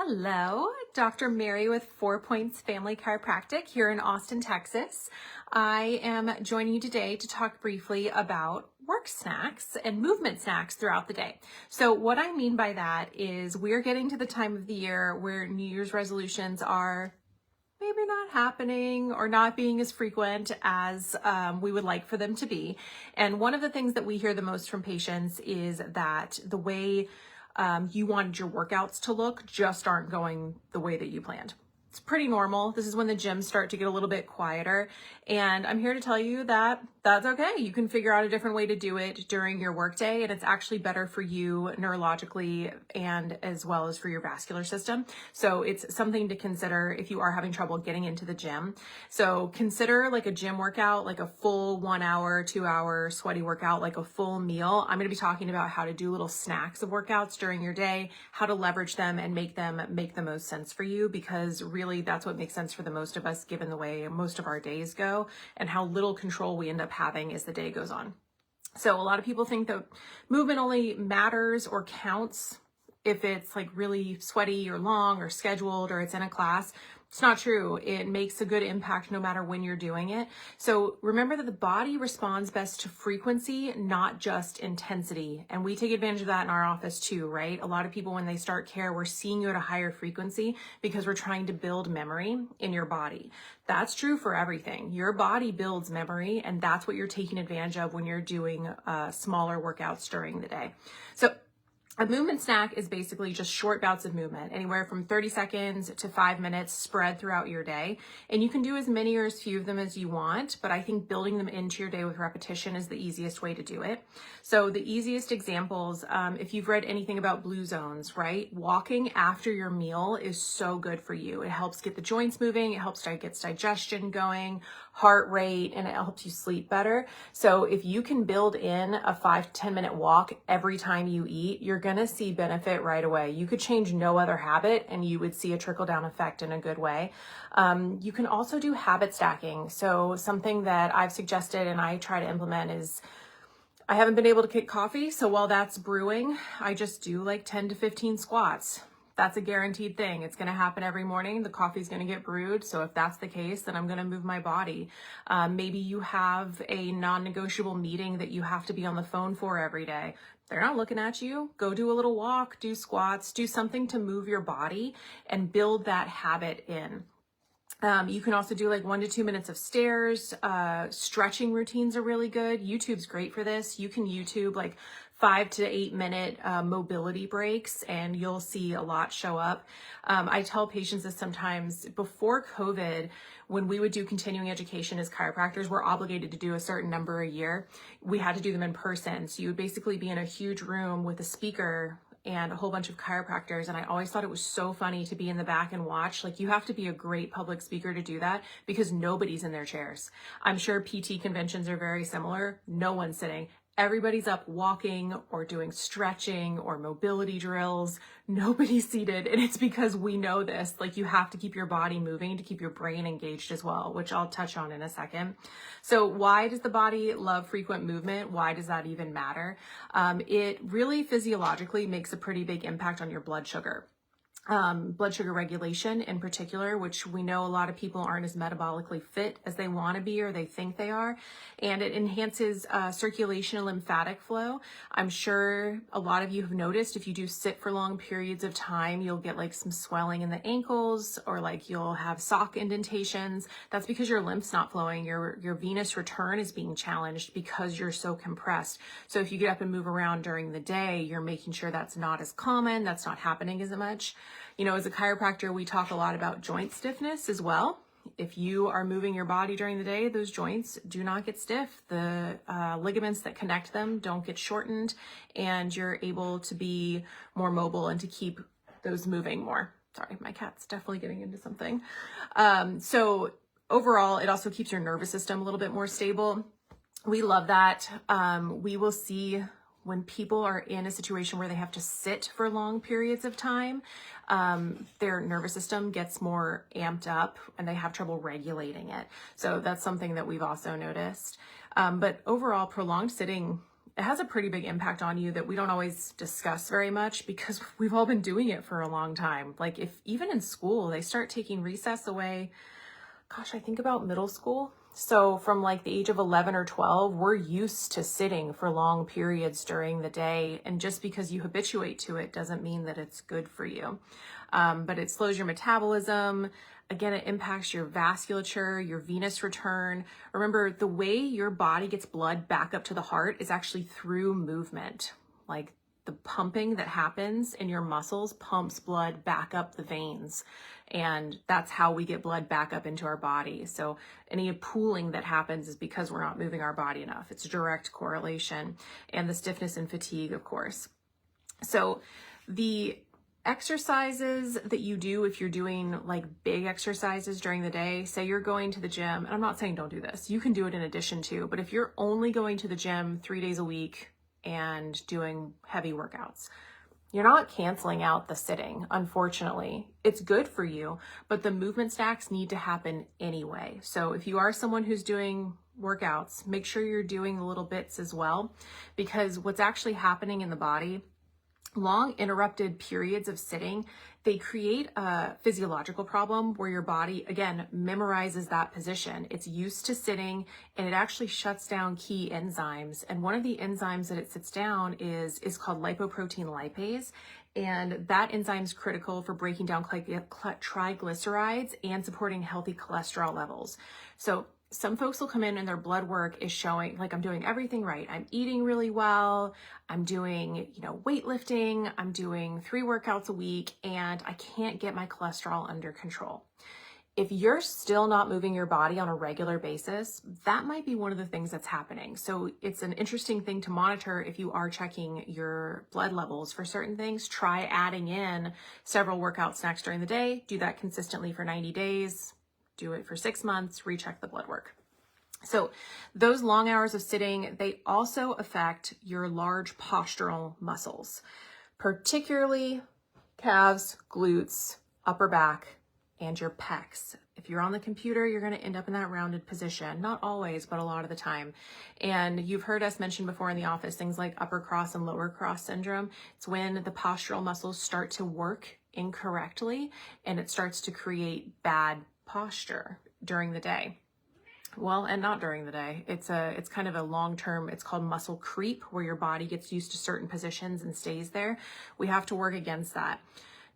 Hello, Dr. Mary with 4 Points Family Chiropractic here in Austin, Texas. I am joining you today to talk briefly about work snacks and movement snacks throughout the day. So what I mean by that is we're getting to the time of the year where New Year's resolutions are maybe not happening or not being as frequent as we would like for them to be. And one of the things that we hear the most from patients is that the way you wanted your workouts to look just aren't going the way that you planned. It's pretty normal. This is when the gyms start to get a little bit quieter. And I'm here to tell you that that's okay. You can figure out a different way to do it during your workday, and it's actually better for you neurologically and as well as for your vascular system. So it's something to consider if you are having trouble getting into the gym. So consider like a gym workout, like a full 1 hour, 2 hour sweaty workout, like a full meal. I'm going to be talking about how to do little snacks of workouts during your day, how to leverage them and make them make the most sense for you, because really that's what makes sense for the most of us given the way most of our days go and how little control we end up having as the day goes on. So a lot of people think that movement only matters or counts if it's like really sweaty or long or scheduled or it's in a class. It's not true. It makes a good impact no matter when you're doing it. So remember that the body responds best to frequency, not just intensity. And we take advantage of that in our office too, right? A lot of people, when they start care, we're seeing you at a higher frequency because we're trying to build memory in your body. That's true for everything. Your body builds memory, and that's what you're taking advantage of when you're doing smaller workouts during the day. So a movement snack is basically just short bouts of movement, anywhere from 30 seconds to 5 minutes spread throughout your day. And you can do as many or as few of them as you want, but I think building them into your day with repetition is the easiest way to do it. So the easiest examples, if you've read anything about blue zones, right? Walking after your meal is so good for you. It helps get the joints moving, it helps get digestion going, heart rate, and it helps you sleep better. So if you can build in a 5 to 10 minute walk every time you eat, you're going to see benefit right away. You could change no other habit and you would see a trickle down effect in a good way. You can also do habit stacking. So something that I've suggested and I try to implement is I haven't been able to kick coffee. So while that's brewing, I just do like 10 to 15 squats. That's a guaranteed thing. It's going to happen every morning. The coffee's going to get brewed. So if that's the case, then I'm going to move my body. Maybe you have a non-negotiable meeting that you have to be on the phone for every day. They're not looking at you. Go do a little walk, do squats, do something to move your body and build that habit in. You can also do like 1 to 2 minutes of stairs. Stretching routines are really good. YouTube's great for this. You can YouTube like 5 to 8 minute mobility breaks and you'll see a lot show up. I tell patients this sometimes. Before COVID, when we would do continuing education as chiropractors, we're obligated to do a certain number a year. We had to do them in person. So you would basically be in a huge room with a speaker and a whole bunch of chiropractors. And I always thought it was so funny to be in the back and watch. Like, you have to be a great public speaker to do that because nobody's in their chairs. I'm sure PT conventions are very similar. No one's sitting. Everybody's up walking or doing stretching or mobility drills. Nobody's seated. And it's because we know this. Like, you have to keep your body moving to keep your brain engaged as well, which I'll touch on in a second. So why does the body love frequent movement? Why does that even matter? It really physiologically makes a pretty big impact on your blood sugar. Blood sugar regulation in particular, which we know a lot of people aren't as metabolically fit as they want to be or they think they are. And it enhances circulation and lymphatic flow. I'm sure a lot of you have noticed if you do sit for long periods of time, you'll get like some swelling in the ankles or like you'll have sock indentations. That's because your lymph's not flowing. Your venous return is being challenged because you're so compressed. So if you get up and move around during the day, you're making sure that's not as common, that's not happening as much. You know, as a chiropractor, we talk a lot about joint stiffness as well. If you are moving your body during the day, those joints do not get stiff. The ligaments that connect them don't get shortened, and you're able to be more mobile and to keep those moving more. Sorry, my cat's definitely getting into something. So overall, it also keeps your nervous system a little bit more stable. We love that. We will see when people are in a situation where they have to sit for long periods of time, their nervous system gets more amped up and they have trouble regulating it. So that's something that we've also noticed. But overall, prolonged sitting it has a pretty big impact on you that we don't always discuss very much because we've all been doing it for a long time. Like if even in school, they start taking recess away, gosh, I think about middle school. So from like the age of 11 or 12, we're used to sitting for long periods during the day. And just because you habituate to it doesn't mean that it's good for you. But it slows your metabolism. Again, it impacts your vasculature, your venous return. Remember, the way your body gets blood back up to the heart is actually through movement. Like the pumping that happens in your muscles pumps blood back up the veins. And that's how we get blood back up into our body. So any pooling that happens is because we're not moving our body enough. It's a direct correlation. And the stiffness and fatigue, of course. So the exercises that you do, if you're doing like big exercises during the day, say you're going to the gym, and I'm not saying don't do this, you can do it in addition to, but if you're only going to the gym 3 days a week and doing heavy workouts, you're not canceling out the sitting, unfortunately. It's good for you, but the movement snacks need to happen anyway. So if you are someone who's doing workouts, make sure you're doing the little bits as well, because what's actually happening in the body, long interrupted periods of sitting, they create a physiological problem where your body, again, memorizes that position. It's used to sitting and it actually shuts down key enzymes. And one of the enzymes that it sits down is called lipoprotein lipase. And that enzyme is critical for breaking down triglycerides and supporting healthy cholesterol levels. So some folks will come in and their blood work is showing like I'm doing everything right. I'm eating really well. I'm doing, weightlifting. I'm doing 3 workouts a week and I can't get my cholesterol under control. If you're still not moving your body on a regular basis, that might be one of the things that's happening. So it's an interesting thing to monitor if you are checking your blood levels for certain things. Try adding in several workout snacks during the day. Do that consistently for 90 days. Do it for 6 months, recheck the blood work. So those long hours of sitting, they also affect your large postural muscles, particularly calves, glutes, upper back, and your pecs. If you're on the computer, you're going to end up in that rounded position. Not always, but a lot of the time. And you've heard us mention before in the office, things like upper cross and lower cross syndrome. It's when the postural muscles start to work incorrectly and it starts to create bad posture during the day. Well, and not during the day. It's kind of a long-term, it's called muscle creep, where your body gets used to certain positions and stays there. We have to work against that.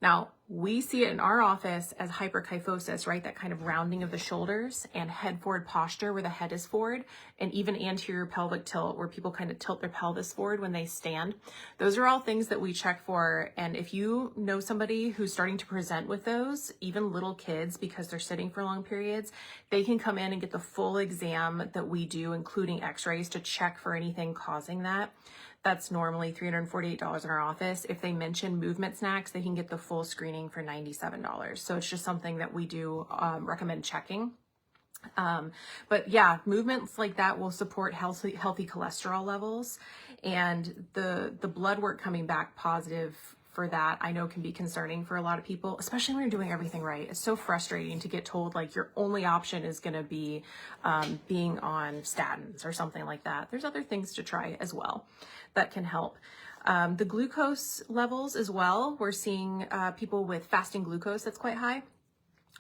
Now, we see it in our office as hyperkyphosis, right? That kind of rounding of the shoulders and head forward posture where the head is forward, and even anterior pelvic tilt where people kind of tilt their pelvis forward when they stand. Those are all things that we check for. And if you know somebody who's starting to present with those, even little kids, because they're sitting for long periods, they can come in and get the full exam that we do, including x-rays, to check for anything causing that. That's normally $348 in our office. If they mention movement snacks, they can get the full screening for $97. So it's just something that we do recommend checking. But yeah, movements like that will support healthy cholesterol levels, and the blood work coming back positive for that, I know, can be concerning for a lot of people, especially when you're doing everything right. It's so frustrating to get told like your only option is going to be being on statins or something like that. There's other things to try as well that can help. The glucose levels as well. We're seeing people with fasting glucose that's quite high.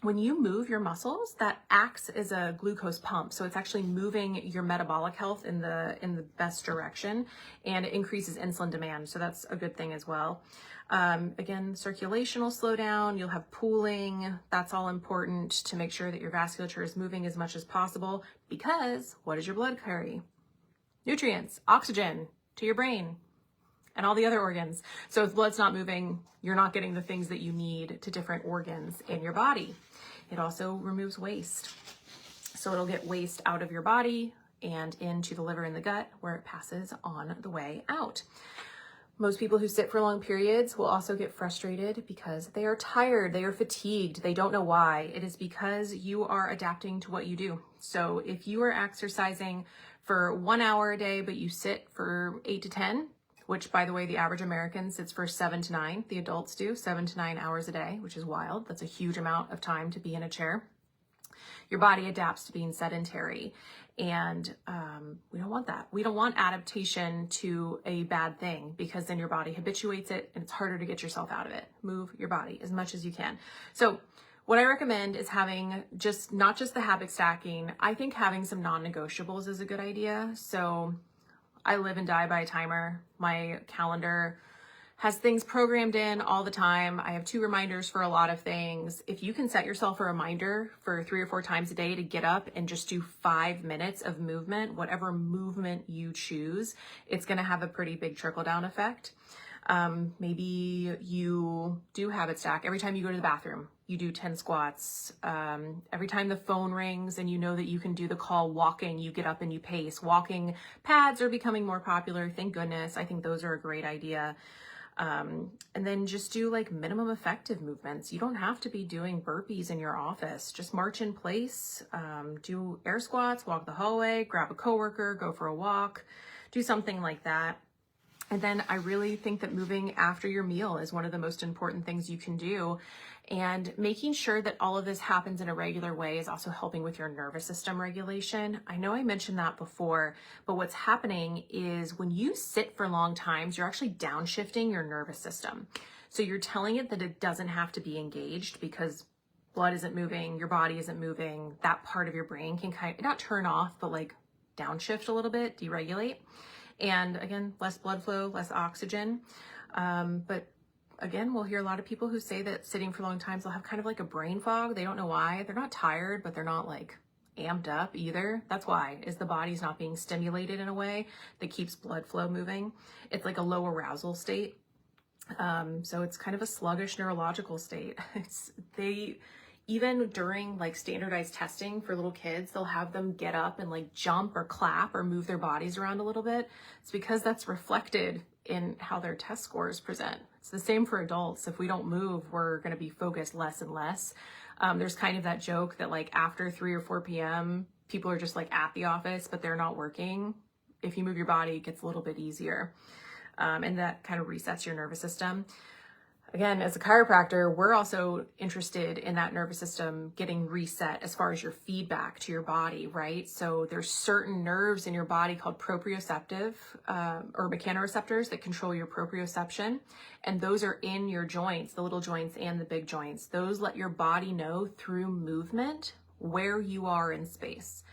When you move your muscles, that acts as a glucose pump. So it's actually moving your metabolic health in the best direction, and it increases insulin demand. So that's a good thing as well. Again, circulation will slow down. You'll have pooling. That's all important to make sure that your vasculature is moving as much as possible, because what does your blood carry? Nutrients, oxygen to your brain and all the other organs. So if blood's not moving, you're not getting the things that you need to different organs in your body. It also removes waste. So it'll get waste out of your body and into the liver and the gut, where it passes on the way out. Most people who sit for long periods will also get frustrated because they are tired, they are fatigued, they don't know why. It is because you are adapting to what you do. So if you are exercising for 1 hour a day, but you sit for 8 to 10, which, by the way, the average American sits for 7 to 9. The adults do 7 to 9 hours a day, which is wild. That's a huge amount of time to be in a chair. Your body adapts to being sedentary. And we don't want that. We don't want adaptation to a bad thing, because then your body habituates it and it's harder to get yourself out of it. Move your body as much as you can. So what I recommend is having not just the habit stacking. I think having some non-negotiables is a good idea. So I live and die by a timer. My calendar has things programmed in all the time. I have 2 reminders for a lot of things. If you can set yourself a reminder for 3 or 4 times a day to get up and just do 5 minutes of movement, whatever movement you choose, it's gonna have a pretty big trickle-down effect. Maybe you do habit stack. Every time you go to the bathroom, you do 10 squats. Every time the phone rings and you know that you can do the call walking, you get up and you pace. Walking pads are becoming more popular, thank goodness. I think those are a great idea. And then just do like minimum effective movements. You don't have to be doing burpees in your office. Just march in place, do air squats, walk the hallway, grab a coworker, go for a walk, do something like that. And then I really think that moving after your meal is one of the most important things you can do. And making sure that all of this happens in a regular way is also helping with your nervous system regulation. I know I mentioned that before, but what's happening is when you sit for long times, you're actually downshifting your nervous system. So you're telling it that it doesn't have to be engaged because blood isn't moving, your body isn't moving. That part of your brain can kind of not turn off, but like downshift a little bit, deregulate. And again, less blood flow, less oxygen. But again, we'll hear a lot of people who say that sitting for long times, they'll have kind of like a brain fog. They don't know why. They're not tired, but they're not like amped up either. That's why, is the body's not being stimulated in a way that keeps blood flow moving. It's like a low arousal state. So it's kind of a sluggish neurological state. Even during like standardized testing for little kids, they'll have them get up and like jump or clap or move their bodies around a little bit. It's because that's reflected in how their test scores present. It's the same for adults. If we don't move, we're going to be focused less and less. There's kind of that joke that like after 3 or 4 p.m., people are just like at the office, but they're not working. If you move your body, it gets a little bit easier. And that kind of resets your nervous system. Again, as a chiropractor, we're also interested in that nervous system getting reset as far as your feedback to your body, right? So there's certain nerves in your body called proprioceptive or mechanoreceptors that control your proprioception. And those are in your joints, the little joints and the big joints. Those let your body know through movement where you are in space.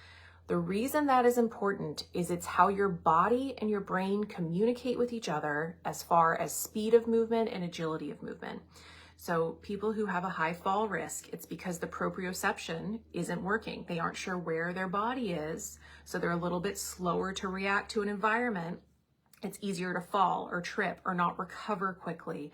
The reason that is important is it's how your body and your brain communicate with each other as far as speed of movement and agility of movement. So people who have a high fall risk, it's because the proprioception isn't working. They aren't sure where their body is, so they're a little bit slower to react to an environment. It's easier to fall or trip or not recover quickly.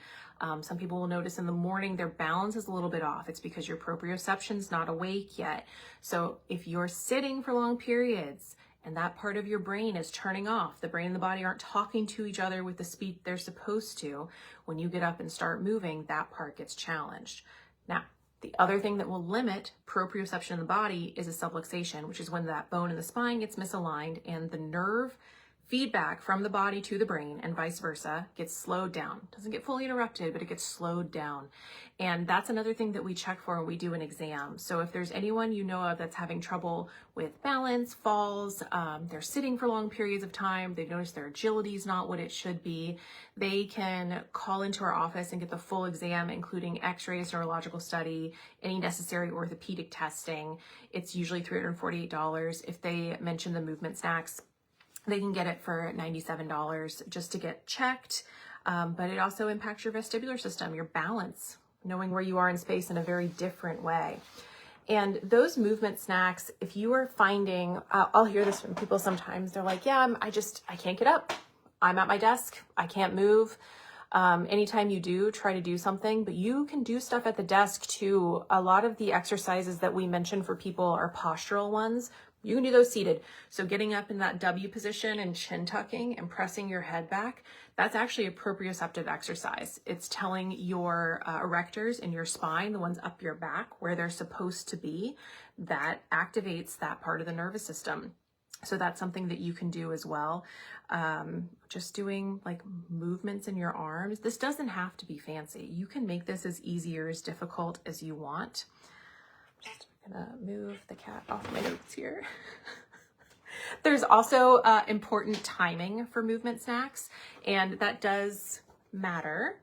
Some people will notice in the morning their balance is a little bit off. It's because your proprioception's not awake yet. So if you're sitting for long periods and that part of your brain is turning off, the brain and the body aren't talking to each other with the speed they're supposed to, when you get up and start moving, that part gets challenged. Now, the other thing that will limit proprioception in the body is a subluxation, which is when that bone in the spine gets misaligned and the nerve feedback from the body to the brain and vice versa gets slowed down. Doesn't get fully interrupted, but it gets slowed down. And that's another thing that we check for when we do an exam. So if there's anyone you know of that's having trouble with balance, falls, they're sitting for long periods of time, they've noticed their agility is not what it should be, they can call into our office and get the full exam, including x-rays, neurological study, any necessary orthopedic testing. It's usually $348. If they mention the movement snacks, they can get it for $97 just to get checked. But it also impacts your vestibular system, your balance, knowing where you are in space in a very different way. And those movement snacks, if you are finding, I'll hear this from people sometimes, they're like, yeah, I can't get up. I'm at my desk, I can't move. Anytime you do, try to do something, but you can do stuff at the desk too. A lot of the exercises that we mention for people are postural ones. You can do those seated. So getting up in that W position and chin tucking and pressing your head back, that's actually a proprioceptive exercise. It's telling your erectors in your spine, the ones up your back where they're supposed to be, that activates that part of the nervous system. So that's something that you can do as well. Just doing like movements in your arms. This doesn't have to be fancy. You can make this as easy or as difficult as you want. Just gonna move the cat off my notes here. There's also important timing for movement snacks, and that does matter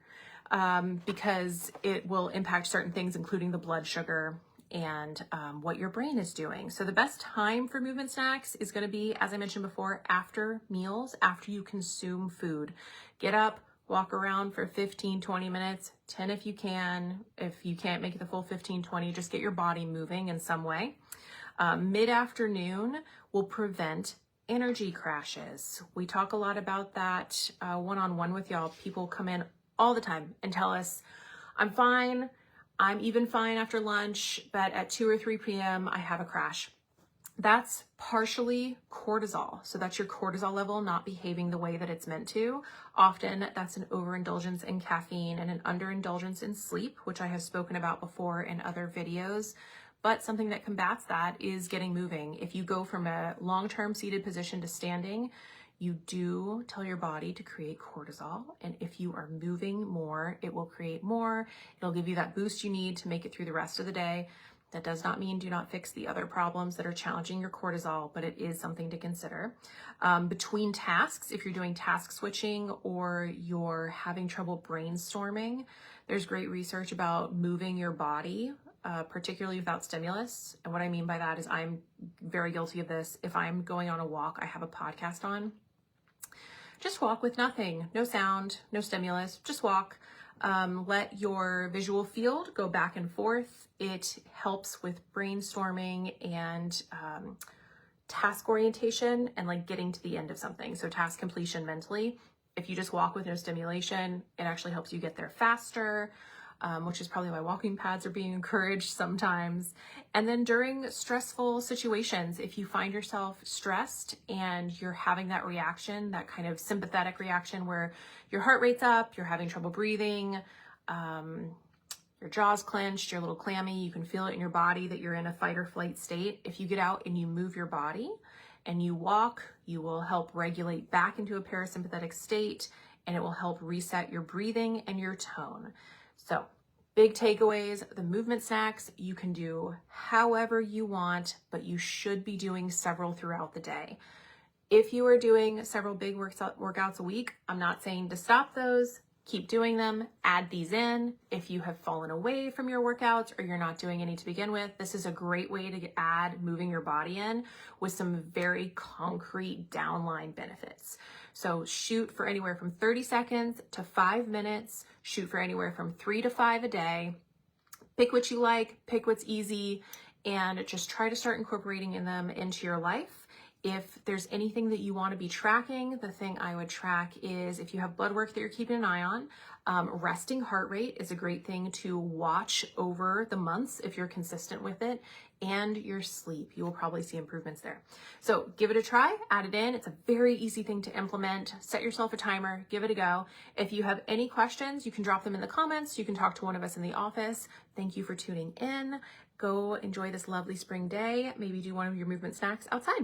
because it will impact certain things, including the blood sugar and what your brain is doing. So the best time for movement snacks is going to be, as I mentioned before, after meals, after you consume food. Get up, walk around for 15, 20 minutes, 10 if you can. If you can't make it the full 15, 20, just get your body moving in some way. Mid-afternoon will prevent energy crashes. We talk a lot about that one-on-one with y'all. People come in all the time and tell us, I'm fine. I'm even fine after lunch, but at 2 or 3 p.m. I have a crash. That's partially cortisol. So that's your cortisol level not behaving the way that it's meant to. Often that's an overindulgence in caffeine and an underindulgence in sleep, which I have spoken about before in other videos. But something that combats that is getting moving. If you go from a long-term seated position to standing, you do tell your body to create cortisol. And if you are moving more, it will create more. It'll give you that boost you need to make it through the rest of the day. That does not mean do not fix the other problems that are challenging your cortisol, but it is something to consider. Between tasks, if you're doing task switching or you're having trouble brainstorming, there's great research about moving your body, particularly without stimulus. And what I mean by that is I'm very guilty of this. If I'm going on a walk, I have a podcast on. Just walk with nothing, no sound, no stimulus, just walk. Let your visual field go back and forth. It helps with brainstorming and task orientation and like getting to the end of something. So task completion mentally. If you just walk with no stimulation, it actually helps you get there faster, which is probably why walking pads are being encouraged sometimes. And then during stressful situations, if you find yourself stressed and you're having that reaction, that kind of sympathetic reaction where your heart rate's up, you're having trouble breathing, your jaw's clenched, you're a little clammy, you can feel it in your body that you're in a fight or flight state. If you get out and you move your body and you walk, you will help regulate back into a parasympathetic state, and it will help reset your breathing and your tone. So big takeaways, the movement snacks, you can do however you want, but you should be doing several throughout the day. If you are doing several big workouts a week, I'm not saying to stop those. Keep doing them, add these in. If you have fallen away from your workouts or you're not doing any to begin with, this is a great way to add moving your body in with some very concrete downline benefits. So shoot for anywhere from 30 seconds to 5 minutes, shoot for anywhere from 3 to 5 a day. Pick what you like, pick what's easy, and just try to start incorporating them into your life. If there's anything that you want to be tracking, the thing I would track is if you have blood work that you're keeping an eye on, resting heart rate is a great thing to watch over the months if you're consistent with it, and your sleep. You will probably see improvements there. So give it a try, add it in. It's a very easy thing to implement. Set yourself a timer, give it a go. If you have any questions, you can drop them in the comments. You can talk to one of us in the office. Thank you for tuning in. Go enjoy this lovely spring day. Maybe do one of your movement snacks outside.